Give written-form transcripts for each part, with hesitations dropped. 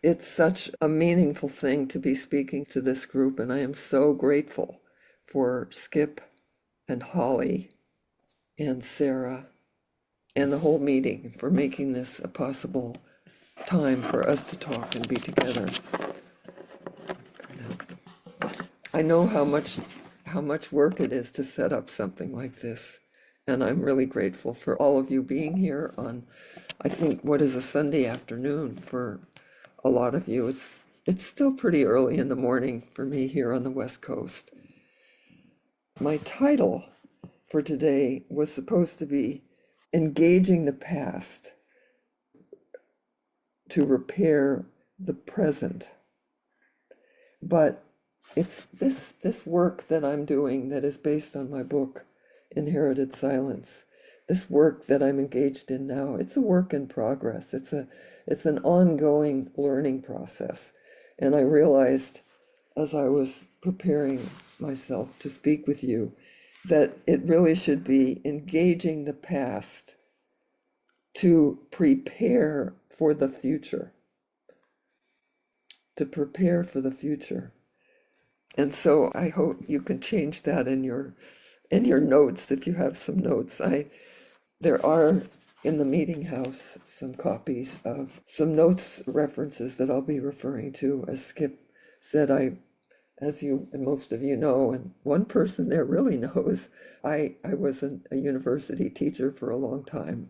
It's such a meaningful thing to be speaking to this group, and I am so grateful for Skip and Holly and Sarah and the whole meeting for making this a possible time for us to talk and be together. I know how much work it is to set up something like this, and I'm really grateful for all of you being here on, I think, what is a Sunday afternoon for a lot of you. It's still pretty early in the morning for me here on the West Coast. My title for today was supposed to be Engaging the Past to Repair the Present. But it's this work that I'm doing that is based on my book, Inherited Silence. This work that I'm engaged in now, it's a work in progress. It's an ongoing learning process. And I realized as I was preparing myself to speak with you that it really should be engaging the past to prepare for the future. To prepare for the future. And so I hope you can change that in your notes if you have some notes. There are in the meeting house some copies of some notes references that I'll be referring to. As Skip said, as you and most of you know, and one person there really knows, I was a university teacher for a long time.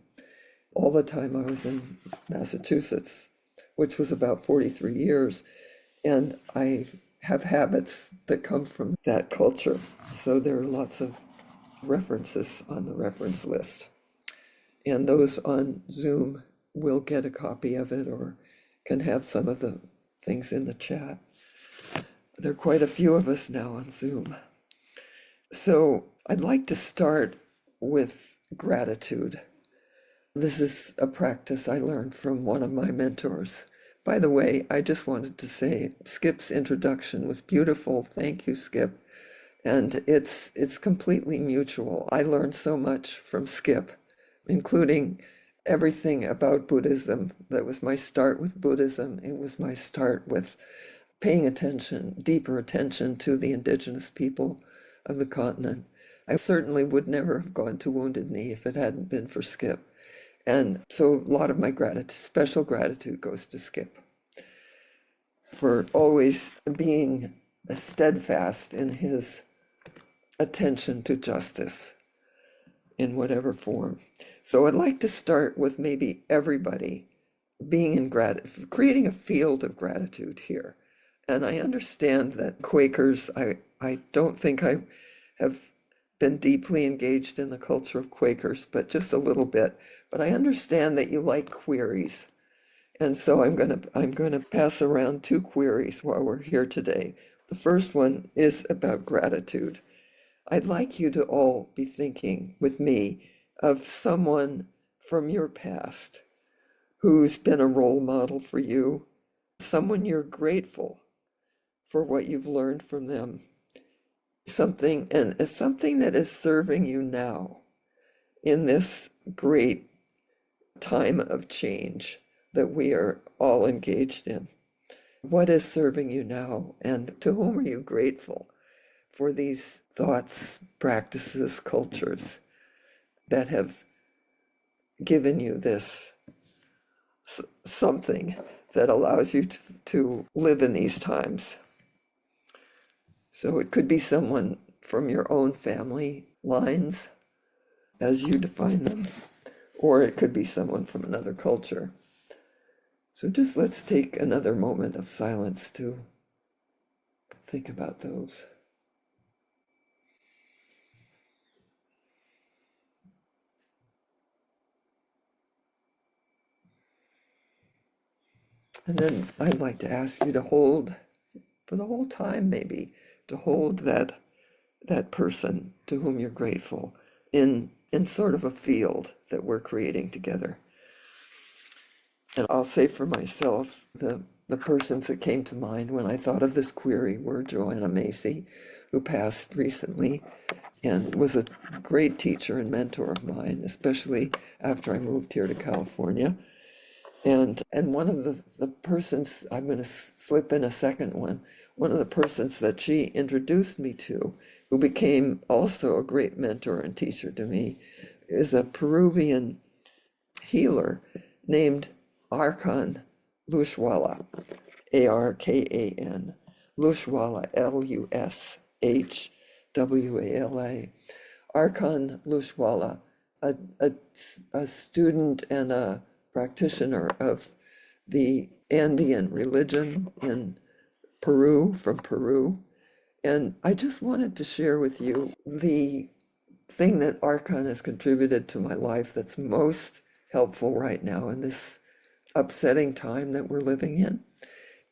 All the time I was in Massachusetts, which was about 43 years. And I have habits that come from that culture. So there are lots of references on the reference list. And those on Zoom will get a copy of it or can have some of the things in the chat. There are quite a few of us now on Zoom. So I'd like to start with gratitude. This is a practice I learned from one of my mentors. By the way, I just wanted to say Skip's introduction was beautiful. Thank you, Skip. And it's completely mutual. I learned so much from Skip, including everything about Buddhism. That was my start with Buddhism. It was my start with paying attention, deeper attention to the indigenous people of the continent. I certainly would never have gone to Wounded Knee if it hadn't been for Skip. And so a lot of my gratitude, special gratitude, goes to Skip for always being steadfast in his attention to justice in whatever form. So I'd like to start with maybe everybody being in gratitude, creating a field of gratitude here. And I understand that Quakers, I don't think I have been deeply engaged in the culture of Quakers, but just a little bit. But I understand that you like queries. And so I'm gonna pass around two queries while we're here today. The first one is about gratitude. I'd like you to all be thinking with me of someone from your past who's been a role model for you, someone you're grateful for what you've learned from them, something that is serving you now in this great time of change that we are all engaged in. What is serving you now, and to whom are you grateful for these thoughts, practices, cultures that have given you this something that allows you to live in these times? So it could be someone from your own family lines, as you define them, or it could be someone from another culture. So just let's take another moment of silence to think about those. And then I'd like to ask you to hold, for the whole time maybe, to hold that person to whom you're grateful in sort of a field that we're creating together. And I'll say for myself, the persons that came to mind when I thought of this query were Joanna Macy, who passed recently and was a great teacher and mentor of mine, especially after I moved here to California. And one of the persons, I'm going to slip in a second one of the persons that she introduced me to, who became also a great mentor and teacher to me, is a Peruvian healer named Arkan Lushwala, Arkan, Lushwala, Lushwala. Arkan Lushwala, a student and a practitioner of the Andean religion in Peru, from Peru. And I just wanted to share with you the thing that Arkan has contributed to my life that's most helpful right now in this upsetting time that we're living in,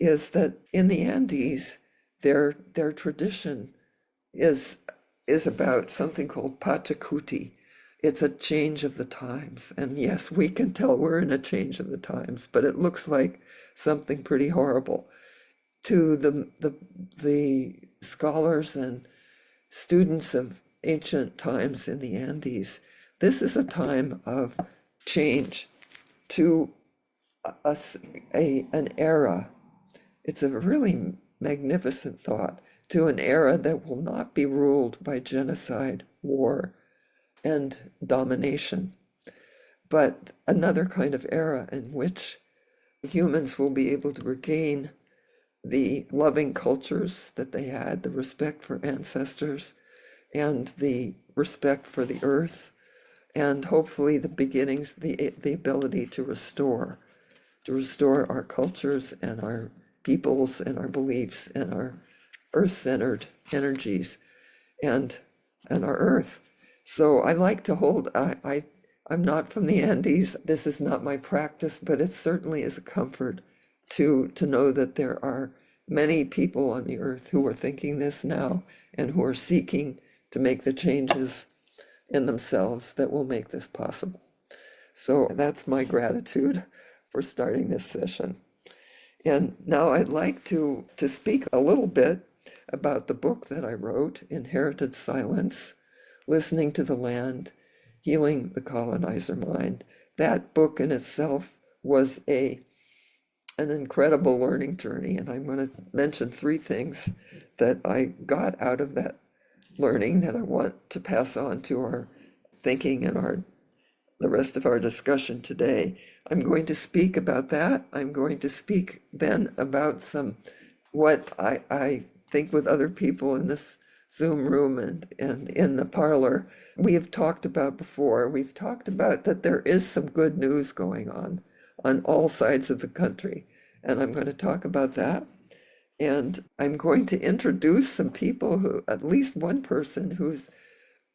is that in the Andes, their tradition is about something called Pachacuti. It's a change of the times. And yes, we can tell we're in a change of the times, but it looks like something pretty horrible. To the scholars and students of ancient times in the Andes, this is a time of change to an era. It's a really magnificent thought, to an era that will not be ruled by genocide, war, and domination, but another kind of era in which humans will be able to regain the loving cultures that they had, the respect for ancestors, and the respect for the earth, and hopefully the beginnings, the ability to restore our cultures and our peoples and our beliefs and our earth-centered energies and our earth. So I like to hold, I'm not from the Andes. This is not my practice, but it certainly is a comfort to know that there are many people on the earth who are thinking this now and who are seeking to make the changes in themselves that will make this possible. So that's my gratitude for starting this session. And now I'd like to speak a little bit about the book that I wrote, Inherited Silence, Listening to the Land, Healing the Colonizer Mind. That book in itself was an incredible learning journey, and I'm going to mention 3 things that I got out of that learning that I want to pass on to our thinking and the rest of our discussion today. I'm going to speak about that. I'm going to speak then about what I think with other people in this Zoom room and in the parlor we have talked about before. We've talked about that there is some good news going on all sides of the country, and I'm going to talk about that. And I'm going to introduce some people who, at least one person who's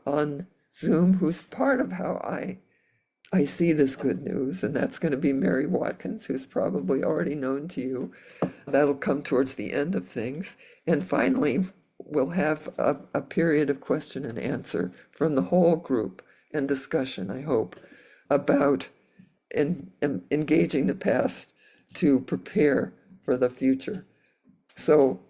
on Zoom, who's part of how I see this good news, and that's going to be Mary Watkins, who's probably already known to you. That'll come towards the end of things. And finally, we'll have a period of question and answer from the whole group and discussion, I hope, about engaging the past to prepare for the future. So,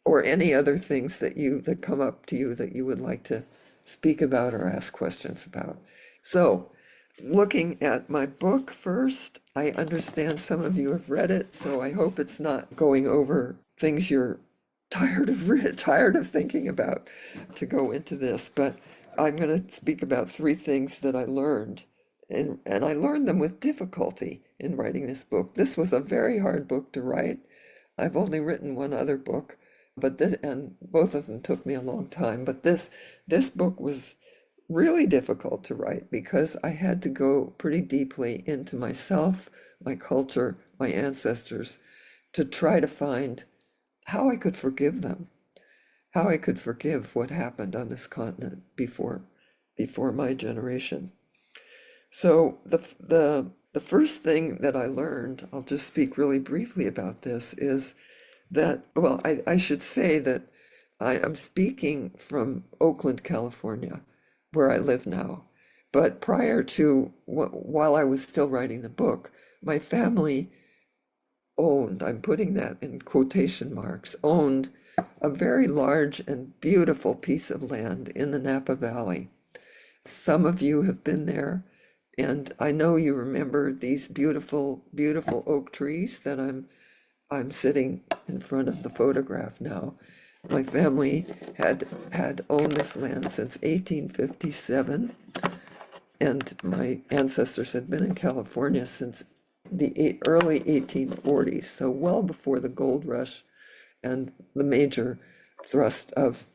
or any other things that come up to you that you would like to speak about or ask questions about. So, looking at my book first, I understand some of you have read it, so I hope it's not going over things you're tired of thinking about to go into this. But I'm going to speak about 3 things that I learned, and I learned them with difficulty in writing this book. This was a very hard book to write. I've only written one other book, and both of them took me a long time. But this book was really difficult to write because I had to go pretty deeply into myself, my culture, my ancestors, to try to find how I could forgive them, how I could forgive what happened on this continent before my generation. So the first thing that I learned, I'll just speak really briefly about this, is that, well, I should say that I'm speaking from Oakland, California, where I live now. But prior to, while I was still writing the book, my family owned, I'm putting that in quotation marks, owned a very large and beautiful piece of land in the Napa Valley. Some of you have been there. And I know you remember these beautiful, beautiful oak trees that I'm sitting in front of the photograph now. My family had owned this land since 1857, and my ancestors had been in California since the early 1840s, so well before the gold rush and the major thrust of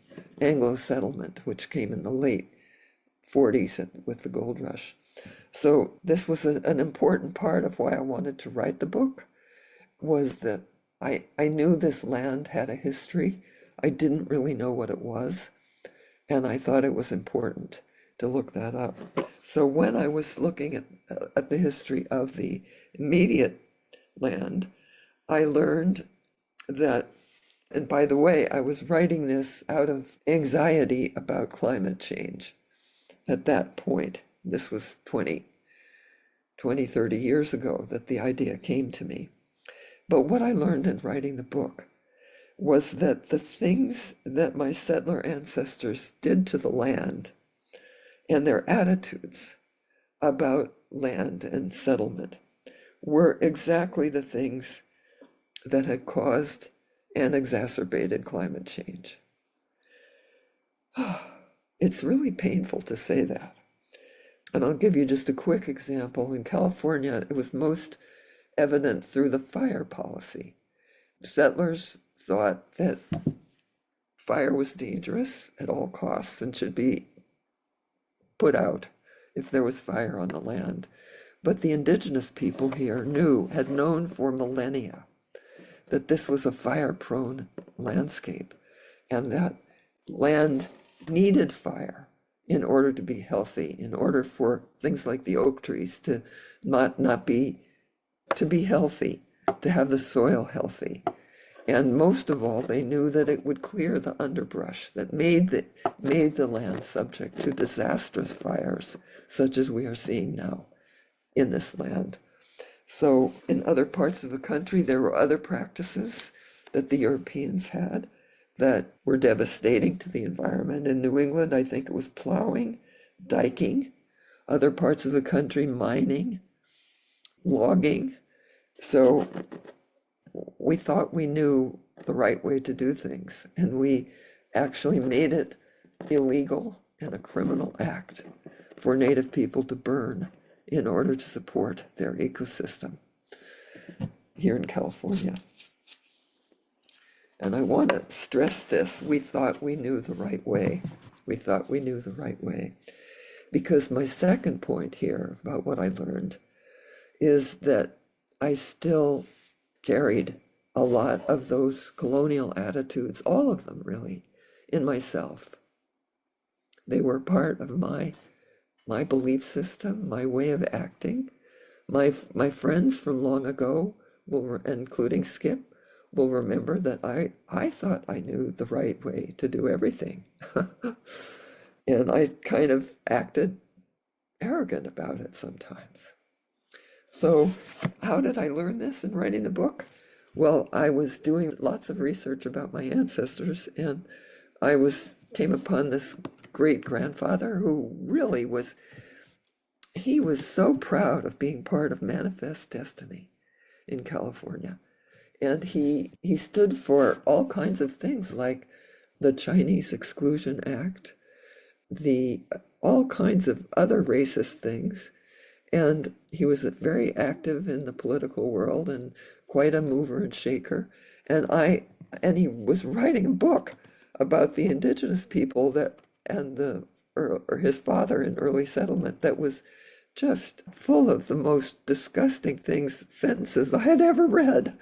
Anglo settlement, which came in the late 40s with the gold rush. So this was an important part of why I wanted to write the book, was that I knew this land had a history. I didn't really know what it was, and I thought it was important to look that up. So when I was looking at the history of the immediate land, I learned that, and by the way, I was writing this out of anxiety about climate change at that point. This was 20, 30 years ago that the idea came to me. But what I learned in writing the book was that the things that my settler ancestors did to the land and their attitudes about land and settlement were exactly the things that had caused and exacerbated climate change. It's really painful to say that. And I'll give you just a quick example. In California, it was most evident through the fire policy. Settlers thought that fire was dangerous at all costs and should be put out if there was fire on the land. But the indigenous people here had known for millennia that this was a fire-prone landscape and that land needed fire in order to be healthy, in order for things like the oak trees to be healthy, to have the soil healthy. And most of all, they knew that it would clear the underbrush that made the land subject to disastrous fires, such as we are seeing now in this land. So in other parts of the country, there were other practices that the Europeans had that were devastating to the environment. In New England, I think it was plowing, diking, other parts of the country, mining, logging. So we thought we knew the right way to do things, and we actually made it illegal and a criminal act for Native people to burn in order to support their ecosystem here in California. And I want to stress this. We thought we knew the right way. We thought we knew the right way. Because my second point here about what I learned is that I still carried a lot of those colonial attitudes, all of them really, in myself. They were part of my belief system, my way of acting. My friends from long ago, including Skip, will remember that I thought I knew the right way to do everything. And I kind of acted arrogant about it sometimes. So how did I learn this in writing the book? Well, I was doing lots of research about my ancestors, and I came upon this great-grandfather who really was so proud of being part of Manifest Destiny in California. And he stood for all kinds of things like the Chinese Exclusion Act, all kinds of other racist things. And he was very active in the political world and quite a mover and shaker. And he was writing a book about the indigenous people or his father in early settlement that was just full of the most disgusting sentences I had ever read.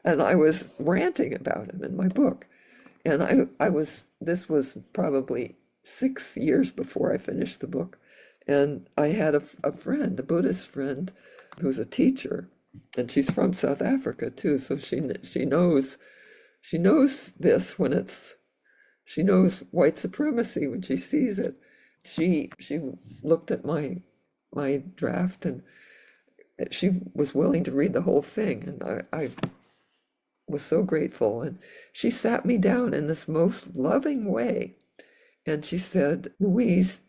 And I was ranting about him in my book. And this was probably 6 years before I finished the book. And I had a friend, a Buddhist friend, who's a teacher, and she's from South Africa too. So she knows this she knows white supremacy when she sees it. She looked at my draft, and she was willing to read the whole thing, and I was so grateful. And she sat me down in this most loving way, and she said, "Louise,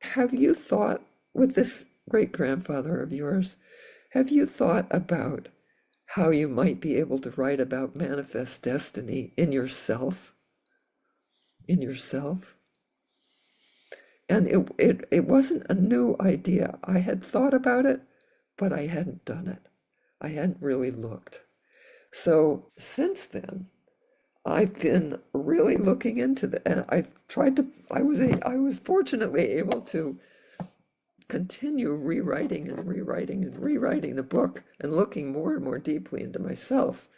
have you thought with this great-grandfather of yours, have you thought about how you might be able to write about manifest destiny in yourself? In yourself? And it wasn't a new idea. I had thought about it, but I hadn't done it. I hadn't really looked. So since then, I've been really looking into that, and I was fortunately able to continue rewriting and rewriting and rewriting the book and looking more and more deeply into myself.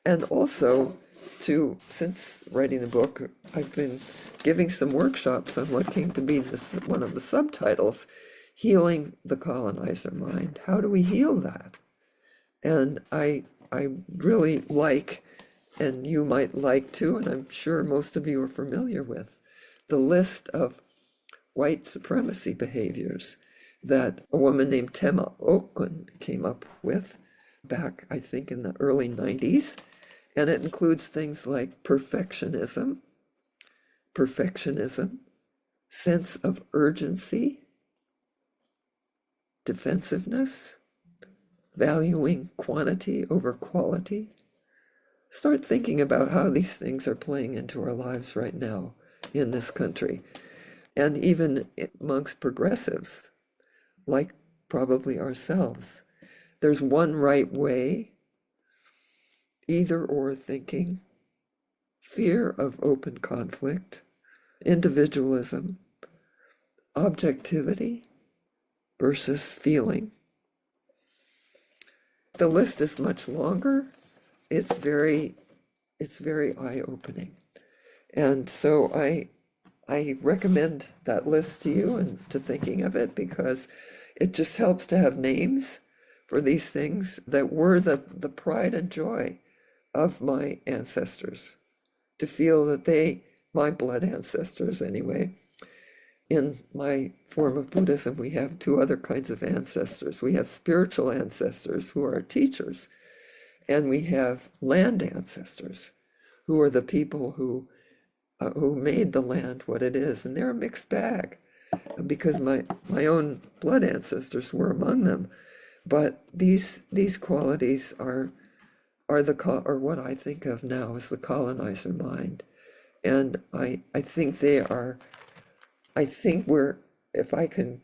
And also since writing the book, I've been giving some workshops on what came to be one of the subtitles, Healing the Colonizer Mind. How do we heal that? And I really like, and you might like too, and I'm sure most of you are familiar with, the list of white supremacy behaviors that a woman named Tema Okun came up with back, I think, in the early 90s. And it includes things like perfectionism, sense of urgency, defensiveness, valuing quantity over quality. Start thinking about how these things are playing into our lives right now in this country, and even amongst progressives, like probably ourselves. There's one right way, either or thinking, fear of open conflict, individualism, objectivity versus feeling. The list is much longer. It's very eye-opening. And so I recommend that list to you and to thinking of it, because it just helps to have names for these things that were the pride and joy of my ancestors, to feel that my blood ancestors anyway. In my form of Buddhism, we have two other kinds of ancestors. We have spiritual ancestors who are teachers, and we have land ancestors who are the people who made the land what it is. And they're a mixed bag, because my own blood ancestors were among them. But these qualities are what I think of now as the colonizer mind. And I think if I can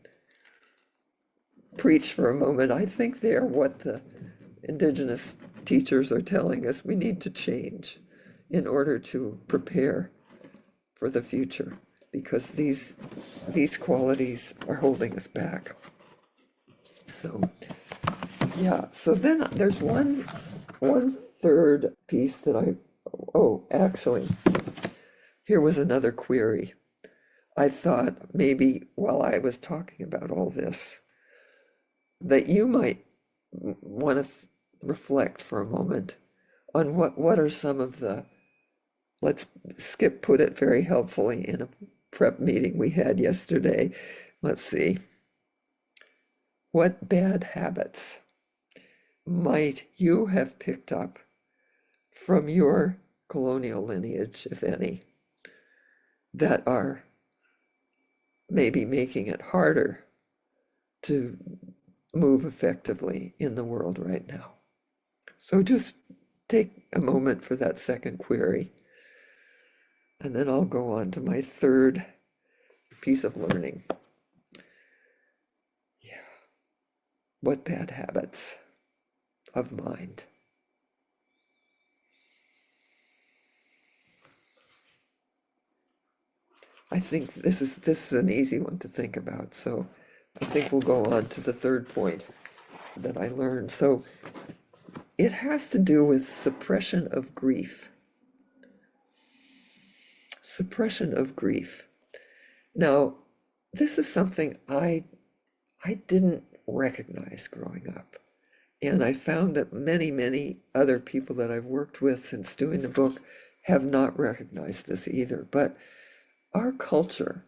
preach for a moment, I think they are what the Indigenous teachers are telling us we need to change in order to prepare for the future, because these qualities are holding us back. So yeah, so then there's one third piece that actually, here was another query. I thought maybe while I was talking about all this, that you might want to reflect for a moment on what are some of the, Skip put it very helpfully in a prep meeting we had yesterday. Let's see. What bad habits might you have picked up from your colonial lineage, if any, that are maybe making it harder to move effectively in the world right now? So just take a moment for that second query, and then I'll go on to my third piece of learning. Yeah. What bad habits of mind? I think this is an easy one to think about, so I think we'll go on to the third point that I learned. So it has to do with suppression of grief. Suppression of grief. Now, this is something I didn't recognize growing up. And I found that many other people that I've worked with since doing the book have not recognized this either. But our culture,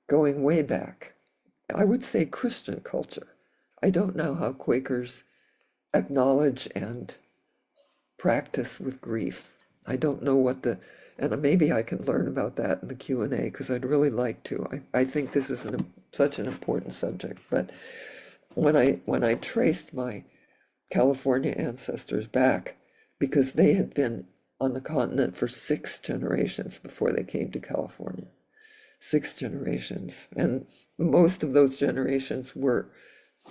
going way back, I would say Christian culture. I don't know how Quakers acknowledge and practice with grief. I don't know and maybe I can learn about that in the Q&A, because I'd really like to. I think this is such an important subject. But when I traced my California ancestors back, because they had been on the continent for 6 generations before they came to California. 6 generations. And most of those generations were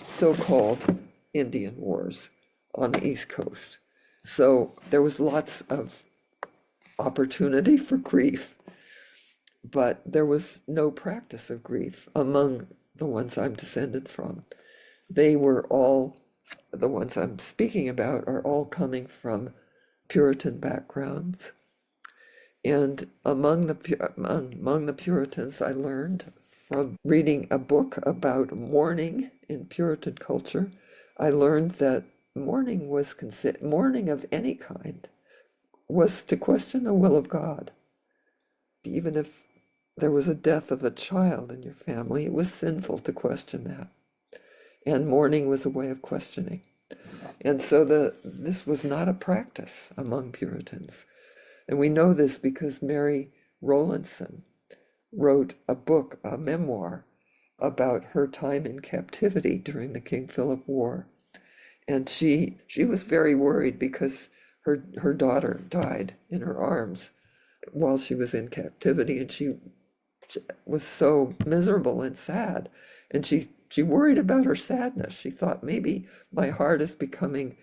so-called Indian wars on the East Coast. So there was lots of opportunity for grief, but there was no practice of grief among the ones I'm descended from. They were all, the ones I'm speaking about, are all coming from Puritan backgrounds. And among the Puritans, I learned from reading a book about mourning in Puritan culture, I learned that mourning of any kind was to question the will of God. Even if there was a death of a child in your family, it was sinful to question that. And mourning was a way of questioning. And so this was not a practice among Puritans. And we know this because Mary Rowlandson wrote a book, a memoir, about her time in captivity during the King Philip War. And she was very worried because her daughter died in her arms while she was in captivity, and she was so miserable and sad. And she worried about her sadness. She thought, maybe my heart is becoming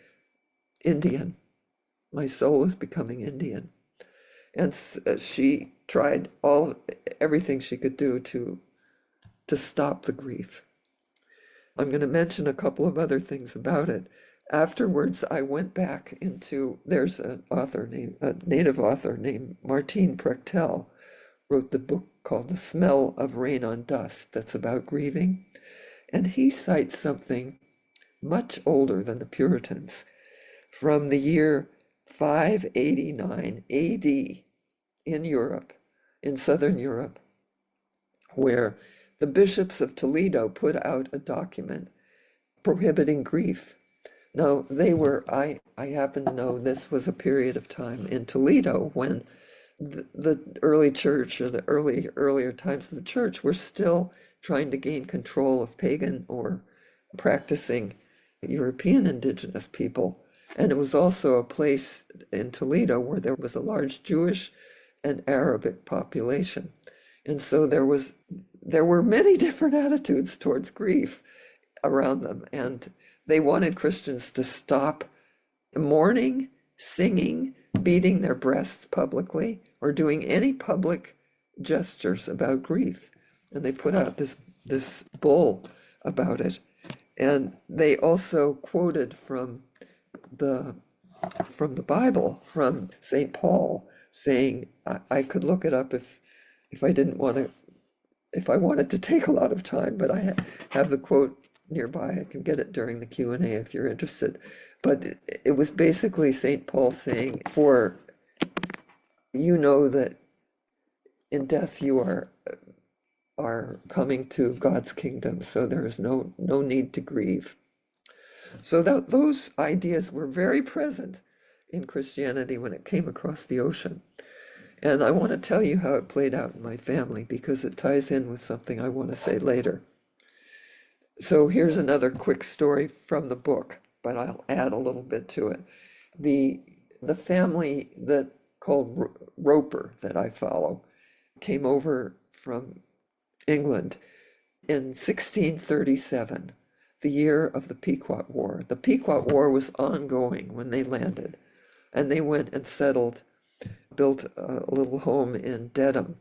Indian. My soul is becoming Indian. And she tried everything she could do to stop the grief. I'm going to mention a couple of other things about it. Afterwards, I went back there's a native author named Martine Prechtel, wrote the book called The Smell of Rain on Dust, that's about grieving. And he cites something much older than the Puritans from the year 589 AD in Europe, in southern Europe, where the bishops of Toledo put out a document prohibiting grief. Now, I happen to know this was a period of time in Toledo when the early church, or the earlier times of the church, were still trying to gain control of pagan or practicing European indigenous people. And it was also a place in Toledo where there was a large Jewish and Arabic population. And so there were many different attitudes towards grief around them. And they wanted Christians to stop mourning, singing, beating their breasts publicly, or doing any public gestures about grief. And they put out this bull about it. And they also quoted from the Bible, from St. Paul, saying, I could look it up if I didn't want to, if I wanted to take a lot of time, but I have the quote nearby. I can get it during the Q&A if you're interested. But it was basically St. Paul saying, for you know that in death you are coming to God's kingdom, so there is no need to grieve. So those ideas were very present in Christianity when it came across the ocean. And I want to tell you how it played out in my family, because it ties in with something I want to say later. So here's another quick story from the book, but I'll add a little bit to it. The family called Roper that I follow came over from England in 1637, the year of the Pequot War. The Pequot War was ongoing when they landed, and they went and built a little home in Dedham.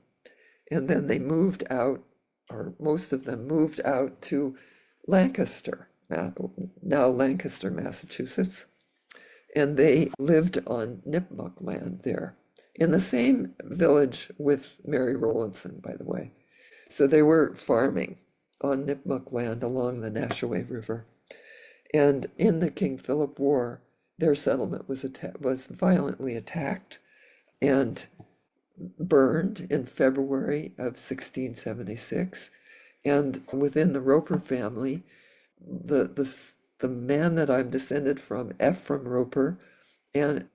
And then they moved out, or most of them moved out to Lancaster, now Lancaster, Massachusetts. And they lived on Nipmuc land there, in the same village with Mary Rowlandson, by the way. So they were farming on Nipmuc land along the Nashaway River. And in the King Philip War, their settlement was violently attacked and burned in February of 1676. And within the Roper family, the man that I'm descended from, Ephraim Roper, and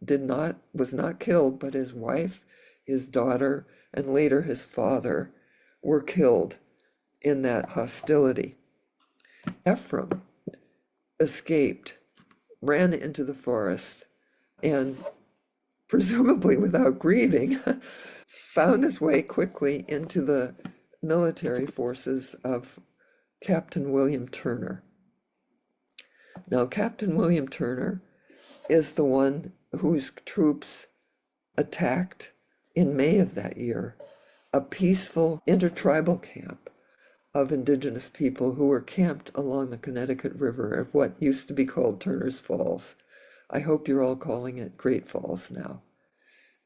was not killed, but his wife, his daughter, and later his father were killed in that hostility. Ephraim escaped, ran into the forest, and presumably without grieving, found his way quickly into the military forces of Captain William Turner. Now, Captain William Turner is the one whose troops attacked in May of that year a peaceful intertribal camp of Indigenous people who were camped along the Connecticut River at what used to be called Turner's Falls. I hope you're all calling it Great Falls now.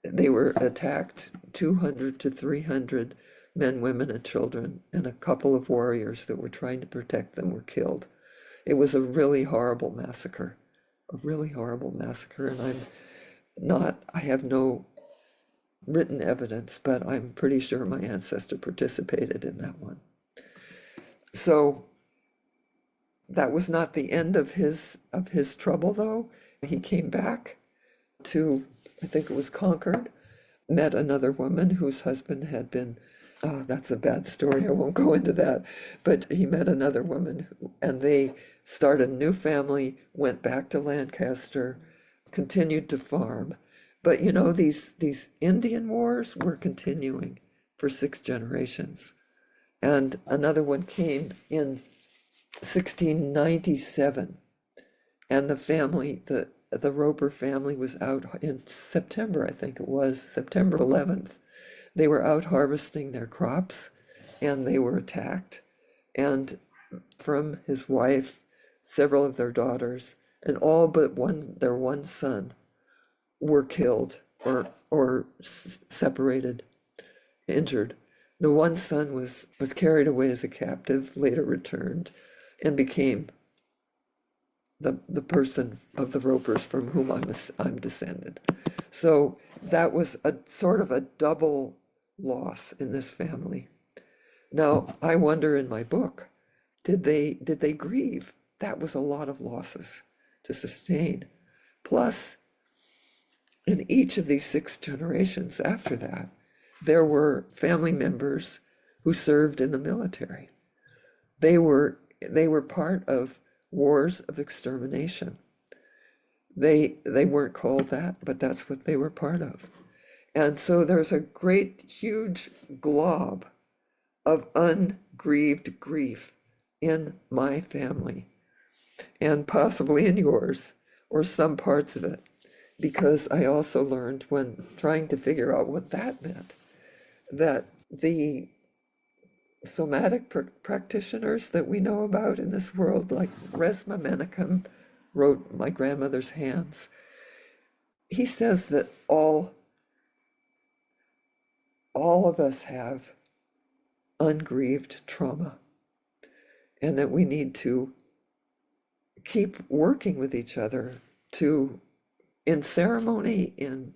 They were attacked, 200 to 300 men, women, and children, and a couple of warriors that were trying to protect them were killed. It was a really horrible massacre, and I have no written evidence, but I'm pretty sure my ancestor participated in that one. So that was not the end of his trouble, though. He came back to, I think it was Concord, met another woman whose husband had been, that's a bad story, I won't go into that, but he met another woman and they started a new family, went back to Lancaster, continued to farm. But you know, these Indian wars were continuing for 6 generations. And another one came in 1697, and the family, the Roper family, was out in September, I think it was, September 11th. They were out harvesting their crops, and they were attacked. And from his wife, several of their daughters, and all but their one son were killed or separated, injured. The one son was carried away as a captive, later returned, and became the person of the Ropers from whom I'm descended. So that was a sort of a double loss in this family. Now, I wonder in my book, did they grieve? That was a lot of losses to sustain. Plus, in each of these 6 generations after that, there were family members who served in the military. They were part of wars of extermination. They weren't called that, but that's what they were part of. And so there's a great, huge glob of ungrieved grief in my family, and possibly in yours, or some parts of it, because I also learned when trying to figure out what that meant, that the somatic practitioners that we know about in this world, like Resma Menakem wrote My Grandmother's Hands, he says that all of us have ungrieved trauma, and that we need to keep working with each other to, in ceremony, in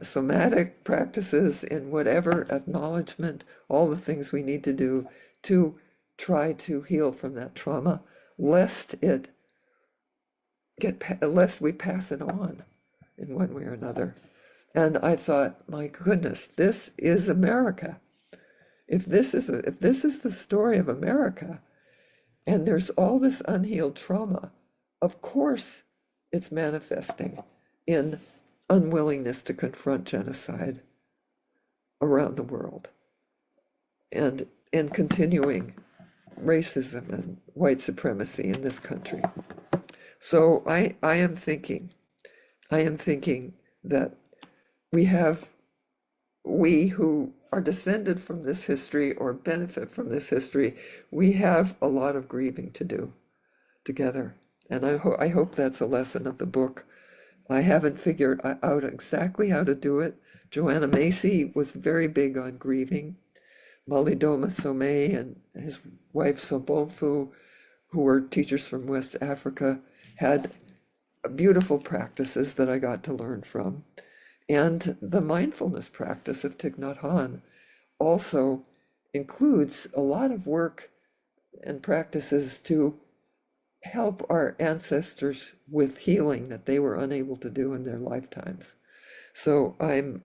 somatic practices, in whatever acknowledgement, all the things we need to do to try to heal from that trauma, lest we pass it on in one way or another. And I thought, my goodness, this is America. If this is the story of America, and there's all this unhealed trauma, of course it's manifesting in unwillingness to confront genocide around the world, and in continuing racism and white supremacy in this country. So I am thinking that we who are descended from this history or benefit from this history, we have a lot of grieving to do together. And I hope that's a lesson of the book. I haven't figured out exactly how to do it. Joanna Macy was very big on grieving. Malidoma Somé and his wife Sobonfu, who were teachers from West Africa, had beautiful practices that I got to learn from. And the mindfulness practice of Thich Nhat Hanh also includes a lot of work and practices to help our ancestors with healing that they were unable to do in their lifetimes. So I'm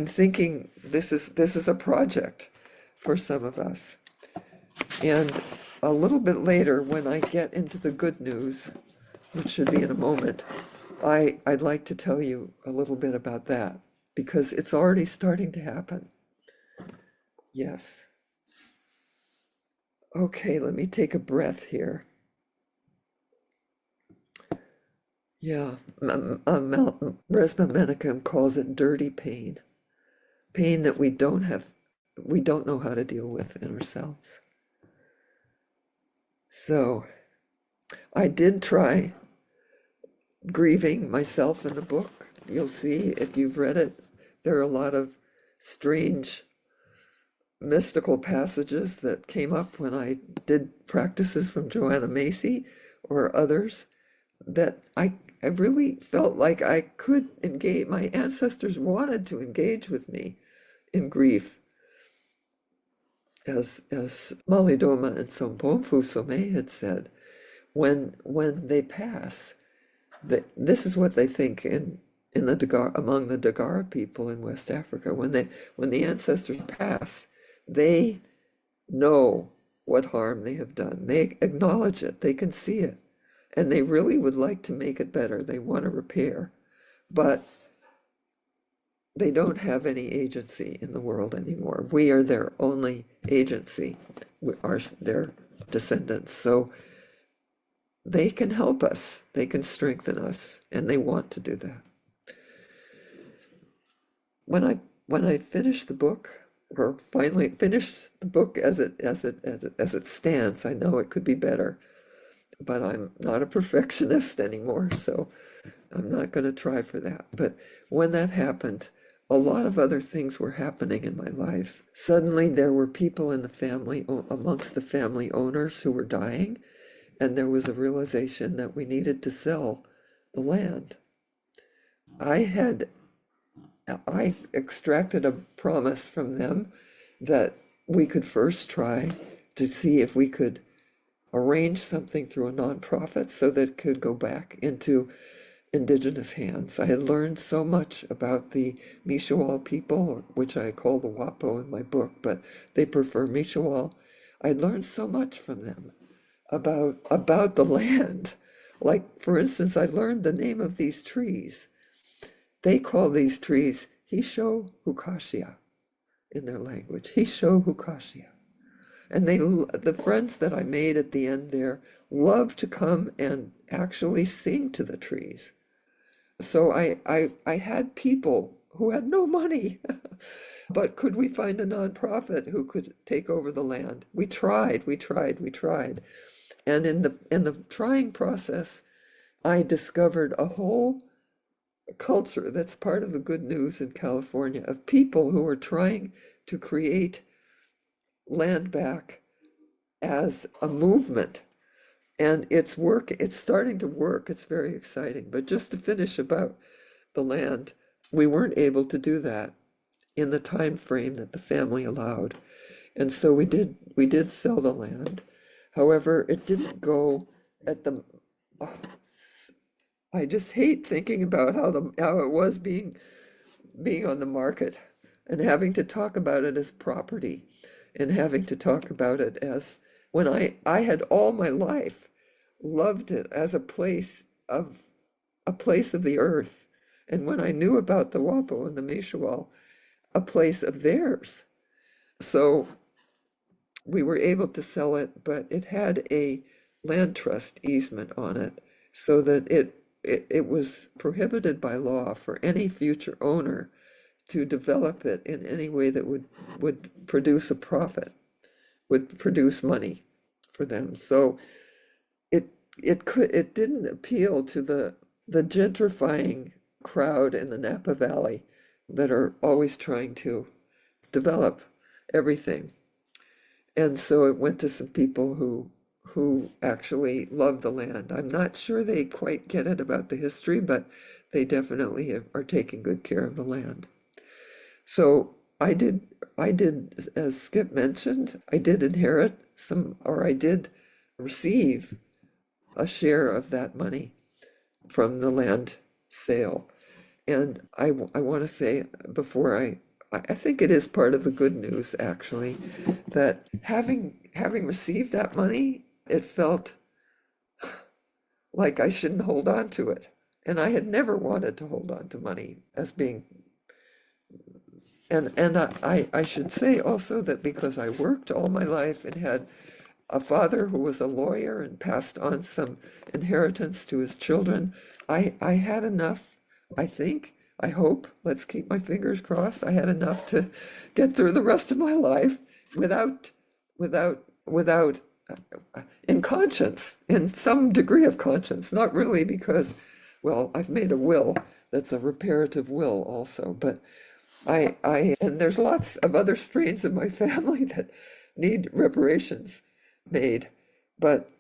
thinking this is a project for some of us. And a little bit later, when I get into the good news, which should be in a moment, I'd like to tell you a little bit about that, because it's already starting to happen. Yes. Okay, let me take a breath here. Yeah, Resma Menachem calls it dirty pain, pain that we don't know how to deal with in ourselves. So I did try grieving myself in the book. You'll see if you've read it, there are a lot of strange mystical passages that came up when I did practices from Joanna Macy or others that I really felt like I could engage. My ancestors wanted to engage with me in grief, as Malidoma and Sompomfu Somé had said. When they pass, this is what they think in the Dagara, among the Dagara people in West Africa. When the ancestors pass, they know what harm they have done. They acknowledge it. They can see it. And they really would like to make it better. They want to repair, but they don't have any agency in the world anymore. We are their only agency. We are their descendants. So they can help us. They can strengthen us, and they want to do that. When I finished the book, or finally finished the book as it stands, I know it could be better. But I'm not a perfectionist anymore, so I'm not going to try for that. But when that happened, a lot of other things were happening in my life. Suddenly there were people in the family, amongst the family owners, who were dying, and there was a realization that we needed to sell the land. I extracted a promise from them that we could first try to see if we could arrange something through a nonprofit so that it could go back into Indigenous hands. I had learned so much about the Michoal people, which I call the Wapo in my book, but they prefer Michoal. I had learned so much from them about the land. Like, for instance, I learned the name of these trees. They call these trees Hisho Hukashia in their language, Hisho Hukashia. And the friends that I made at the end there loved to come and actually sing to the trees. So I had people who had no money, but could we find a nonprofit who could take over the land? We tried. And in the trying process, I discovered a whole culture that's part of the good news in California of people who are trying to create land back as a movement, and it's starting to work. It's very exciting. But just to finish about the land, we weren't able to do that in the time frame that the family allowed, and so we did sell the land. However, it didn't go at the I just hate thinking about how it was being on the market and having to talk about it as property, and having to talk about it as, when I had all my life loved it as a place of the earth. And when I knew about the Wapo and the Michoal, a place of theirs. So we were able to sell it, but it had a land trust easement on it, so that it was prohibited by law for any future owner to develop it in any way that would produce a profit, would produce money for them. So it didn't appeal to the gentrifying crowd in the Napa Valley that are always trying to develop everything. And so it went to some people who actually love the land. I'm not sure they quite get it about the history, but they definitely are taking good care of the land. So I did, as Skip mentioned, I did inherit I did receive a share of that money from the land sale. And I want to say, before I think it is part of the good news, actually, that having received that money, it felt like I shouldn't hold on to it. And I had never wanted to hold on to money as being, and I should say also that because I worked all my life and had a father who was a lawyer and passed on some inheritance to his children, I had enough, I think, I hope, let's keep my fingers crossed, I had enough to get through the rest of my life without in conscience, in some degree of conscience, not really because, well, I've made a will that's a reparative will also, but and there's lots of other strains of my family that need reparations made, but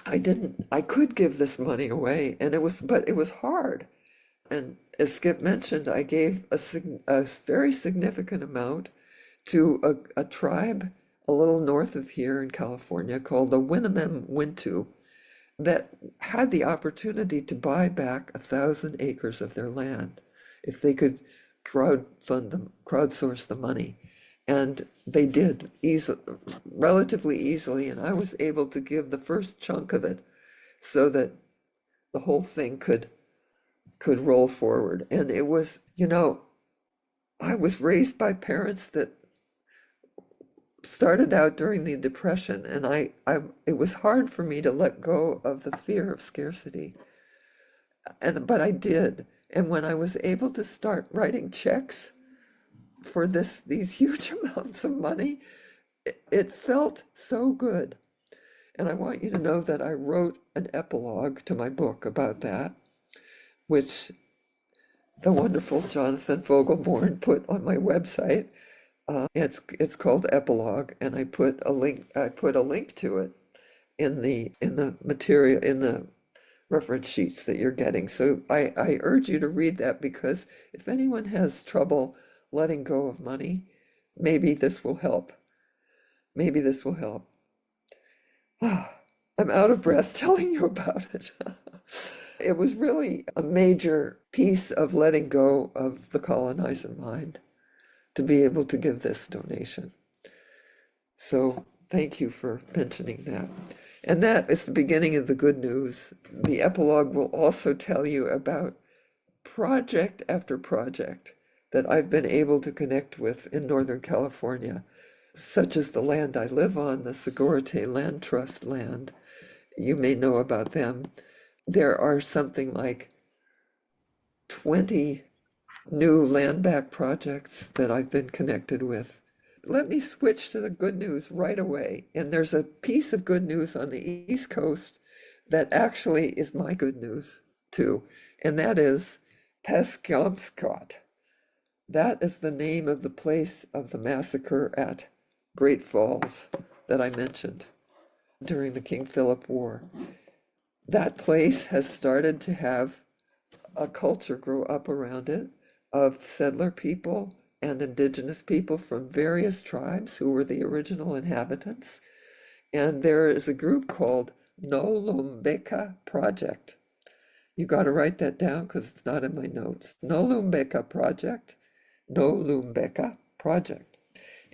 I could give this money away, but it was hard. And as Skip mentioned, I gave a very significant amount to a tribe a little north of here in California called the Winnemem-Wintu that had the opportunity to buy back 1,000 acres of their land if they could crowdsource the money. And they did relatively easily, and I was able to give the first chunk of it so that the whole thing could roll forward. And it was, I was raised by parents that started out during the Depression, and it was hard for me to let go of the fear of scarcity. But I did. And when I was able to start writing checks for these huge amounts of money, it felt so good. And I want you to know that I wrote an epilogue to my book about that, which the wonderful Jonathan Fogelborn put on my website. It's called Epilogue, and I put a link to it in the material, in the reference sheets that you're getting. So I urge you to read that, because if anyone has trouble letting go of money, maybe this will help. Maybe this will help. I'm out of breath telling you about it. It was really a major piece of letting go of the colonizer mind to be able to give this donation. So thank you for mentioning that. And that is the beginning of the good news. The epilogue will also tell you about project after project that I've been able to connect with in Northern California, such as the land I live on, the Segurite Land Trust land. You may know about them. There are something like 20 new land back projects that I've been connected with. Let me switch to the good news right away. And there's a piece of good news on the East Coast that actually is my good news too, and that is Peskamscot. That is the name of the place of the massacre at Great Falls that I mentioned during the King Philip War. That place has started to have a culture grow up around it of settler people and Indigenous people from various tribes who were the original inhabitants. And there is a group called No Lumbeka Project. You got to write that down because it's not in my notes. No Lumbeka Project. No Lumbeka Project.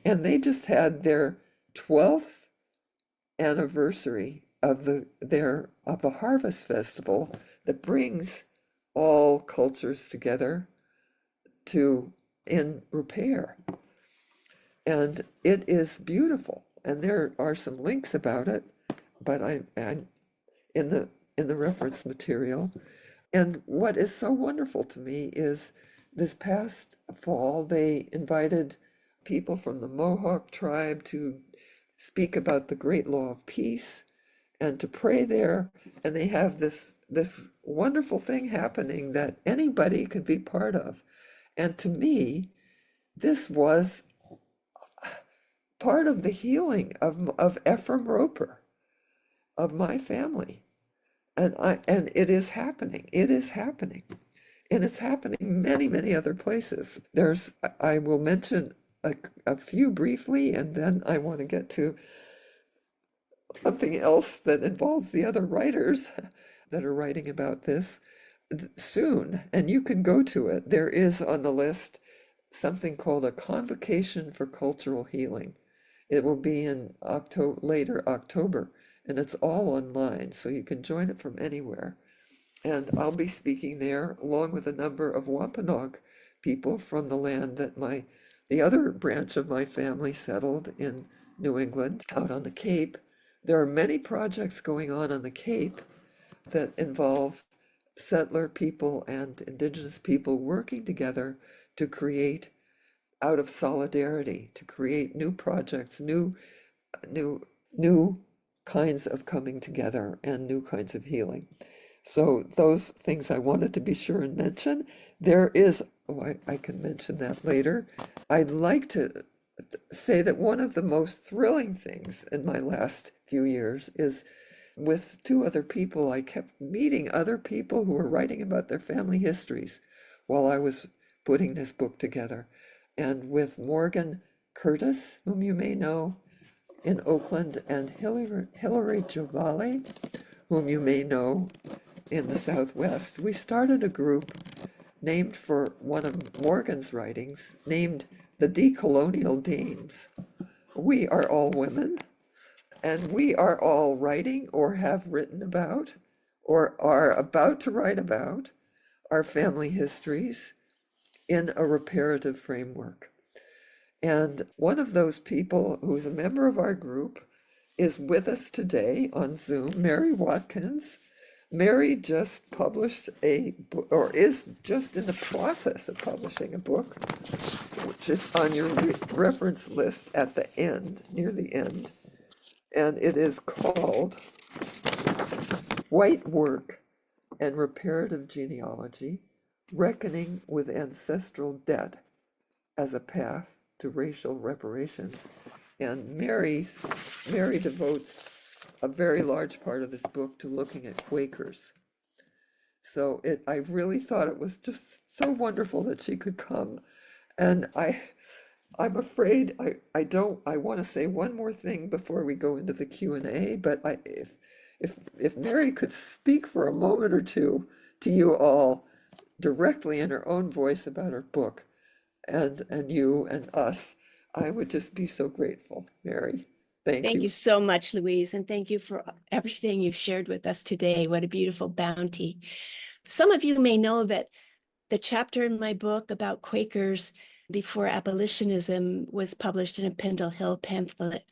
And they just had their 12th anniversary of the harvest festival that brings all cultures together in repair. And it is beautiful. And there are some links about it, but I'm in the reference material. And what is so wonderful to me is this past fall, they invited people from the Mohawk tribe to speak about the Great Law of Peace and to pray there. And they have this wonderful thing happening that anybody can be part of. And to me, this was part of the healing of Ephraim Roper, of my family. And it is happening. It is happening. And it's happening many, many other places. I will mention a few briefly, and then I want to get to something else that involves the other writers that are writing about this soon. And you can go to it. There is on the list something called a Convocation for Cultural Healing. It will be in later October, and it's all online, so you can join it from anywhere. And I'll be speaking there along with a number of Wampanoag people from the land that the other branch of my family settled in New England, out on the Cape. There are many projects going on the Cape that involve settler people and Indigenous people working together to create, out of solidarity, to create new projects, new kinds of coming together and new kinds of healing. So those things I wanted to be sure and mention. There is, I can mention that later. I'd like to say that one of the most thrilling things in my last few years is with two other people. I kept meeting other people who were writing about their family histories while I was putting this book together. And with Morgan Curtis, whom you may know, in Oakland, and Hilary Javale, whom you may know in the Southwest, we started a group named for one of Morgan's writings, named the Decolonial Dames. We are all women, and we are all writing or have written about or are about to write about our family histories in a reparative framework. And one of those people who's a member of our group is with us today on Zoom, Mary Watkins. Mary just published or is just in the process of publishing a book, which is on your reference list at the end, near the end. And it is called White Work and Reparative Genealogy, Reckoning with Ancestral Debt as a Path to Racial Reparations. And Mary devotes a very large part of this book to looking at Quakers. So I really thought it was just so wonderful that she could come. And I'm afraid I want to say one more thing before we go into the Q&A, but if Mary could speak for a moment or two to you all directly in her own voice about her book and you and us, I would just be so grateful. Mary, thank you. Thank you so much, Louise, and thank you for everything you've shared with us today. What a beautiful bounty. Some of you may know that the chapter in my book about Quakers before abolitionism was published in a Pendle Hill pamphlet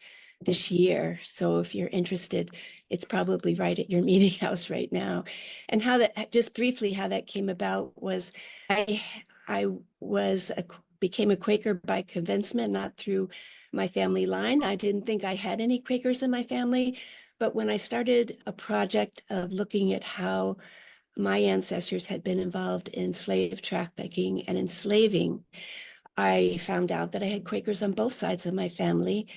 this year. So if you're interested, it's probably right at your meeting house right now. And just briefly, how that came about was I became a Quaker by convincement, not through my family line. I didn't think I had any Quakers in my family, but when I started a project of looking at how my ancestors had been involved in slave trafficking and enslaving, I found out that I had Quakers on both sides of my family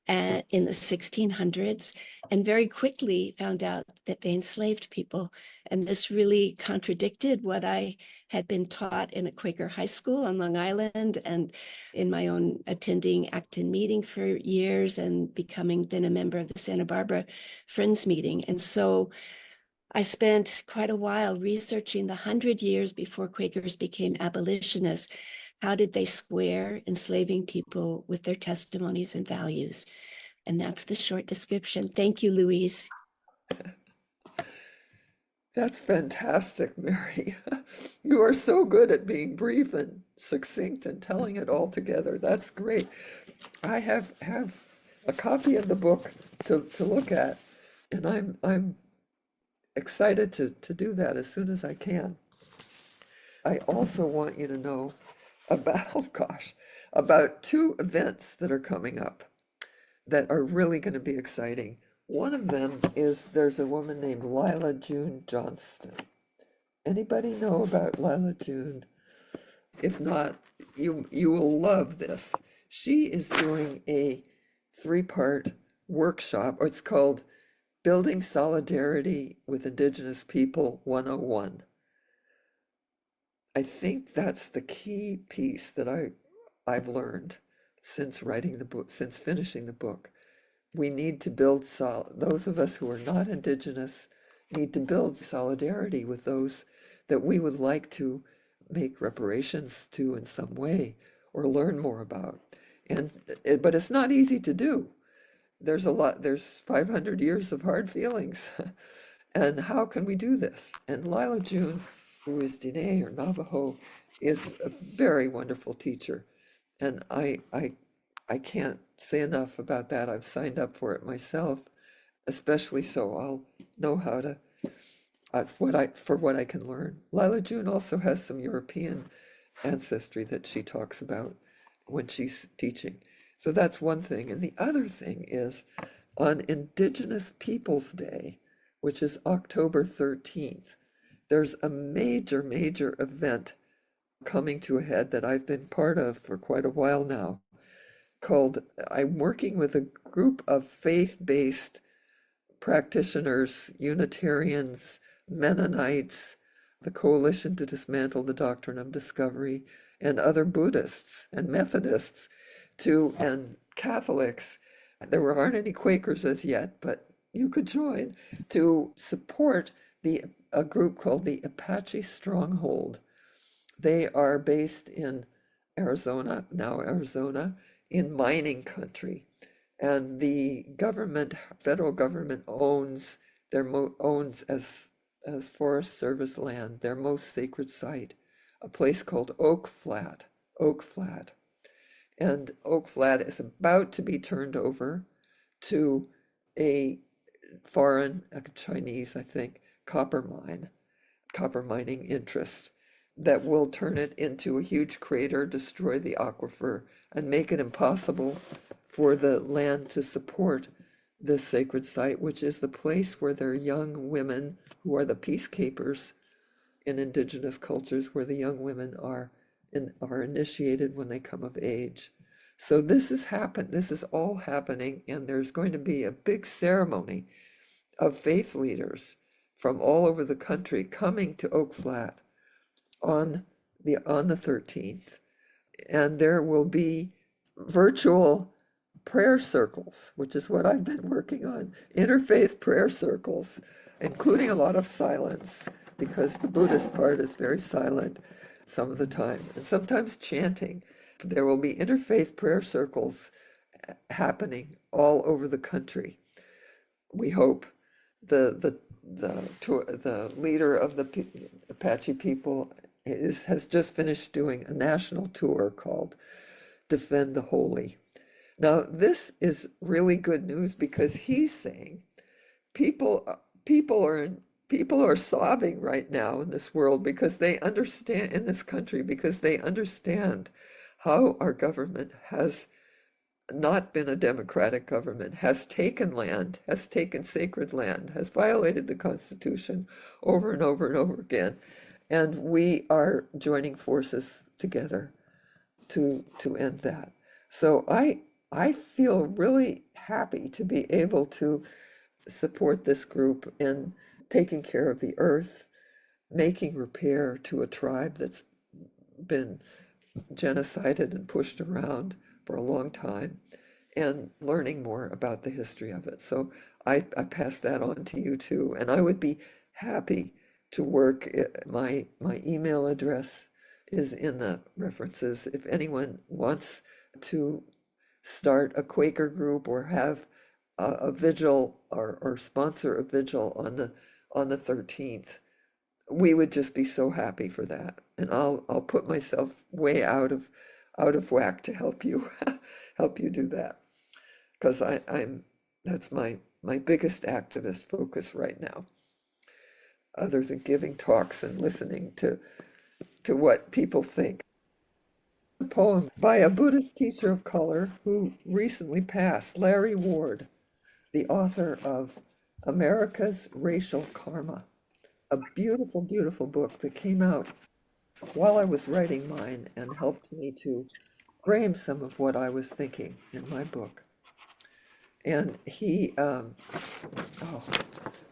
in the 1600s, and very quickly found out that they enslaved people. And this really contradicted what I had been taught in a Quaker high school on Long Island, and in my own attending Acton meeting for years, and becoming then a member of the Santa Barbara Friends meeting. And so I spent quite a while researching the 100 years before Quakers became abolitionists. How did they square enslaving people with their testimonies and values? And that's the short description. Thank you, Louise. That's fantastic, Mary. You are so good at being brief and succinct and telling it all together. That's great. I have a copy of the book to look at, and I'm excited to do that as soon as I can. I also want you to know about two events that are coming up that are really going to be exciting. One of them is there's a woman named Lila June Johnston. Anybody know about Lila June? If not, you will love this. She is doing a 3-part workshop, or it's called Building Solidarity with Indigenous People 101. I think that's the key piece that I've learned since writing the book, since finishing the book. We need to build, those of us who are not Indigenous need to build solidarity with those that we would like to make reparations to in some way, or learn more about. But it's not easy to do. There's 500 years of hard feelings. And how can we do this? And Lila June, who is Diné or Navajo, is a very wonderful teacher. And I can't say enough about that. I've signed up for it myself, especially so I'll know how to, for what I can learn. Lila June also has some European ancestry that she talks about when she's teaching. So that's one thing. And the other thing is on Indigenous Peoples Day, which is October 13th, there's a major, major event coming to a head that I've been part of for quite a while now, I'm working with a group of faith-based practitioners, Unitarians, Mennonites, the Coalition to Dismantle the Doctrine of Discovery, and other Buddhists and Methodists and Catholics. There aren't any Quakers as yet, but you could join to support a group called the Apache Stronghold. They are based in Arizona, in mining country, and the federal government owns as Forest Service land their most sacred site, a place called Oak Flat. And Oak Flat is about to be turned over to a Chinese, I think, copper mining interest that will turn it into a huge crater, destroy the aquifer, and make it impossible for the land to support this sacred site, which is the place where their young women, who are the peacekeepers in Indigenous cultures, where the young women are initiated when they come of age. So this is all happening, and there's going to be a big ceremony of faith leaders from all over the country coming to Oak Flat on the 13th, and there will be virtual prayer circles, which is what I've been working on, interfaith prayer circles, including a lot of silence, because the Buddhist part is very silent some of the time, and sometimes chanting. There will be interfaith prayer circles happening all over the country. We hope the leader of the Apache people has just finished doing a national tour called Defend the Holy. Now, this is really good news because he's saying people are sobbing right now in this world because they understand, in this country, because they understand how our government has not been a democratic government, has taken land, has taken sacred land, has violated the Constitution over and over and over again. And we are joining forces together to end that. So I feel really happy to be able to support this group in taking care of the earth, making repair to a tribe that's been genocided and pushed around for a long time, and learning more about the history of it. So I pass that on to you too, and I would be happy to work. My email address is in the references. If anyone wants to start a Quaker group or have a vigil or sponsor a vigil on the 13th, we would just be so happy for that. And I'll put myself way out of whack to help you do that, because that's my biggest activist focus right now, other than giving talks and listening to what people think. A poem by a Buddhist teacher of color who recently passed, Larry Ward, the author of America's Racial Karma, a beautiful, beautiful book that came out while I was writing mine and helped me to frame some of what I was thinking in my book. And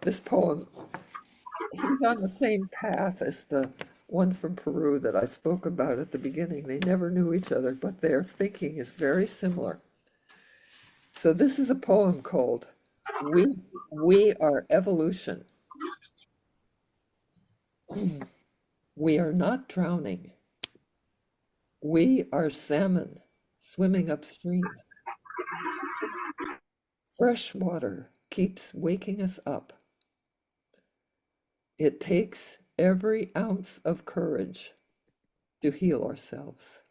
this poem, he's on the same path as the one from Peru that I spoke about at the beginning. They never knew each other, but their thinking is very similar. So this is a poem called We Are Evolution. We are not drowning. We are salmon swimming upstream. Fresh water keeps waking us up. It takes every ounce of courage to heal ourselves,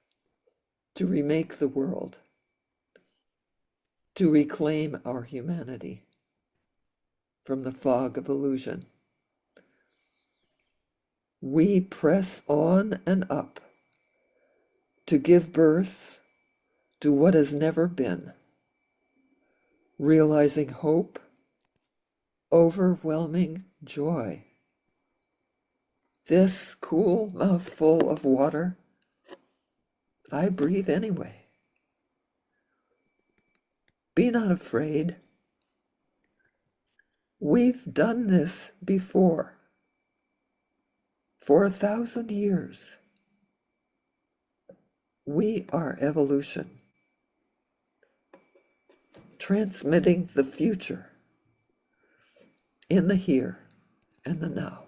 to remake the world, to reclaim our humanity from the fog of illusion. We press on and up to give birth to what has never been, realizing hope, overwhelming joy. This cool mouthful of water, I breathe anyway. Be not afraid. We've done this before, for 1,000 years. We are evolution, transmitting the future in the here and the now.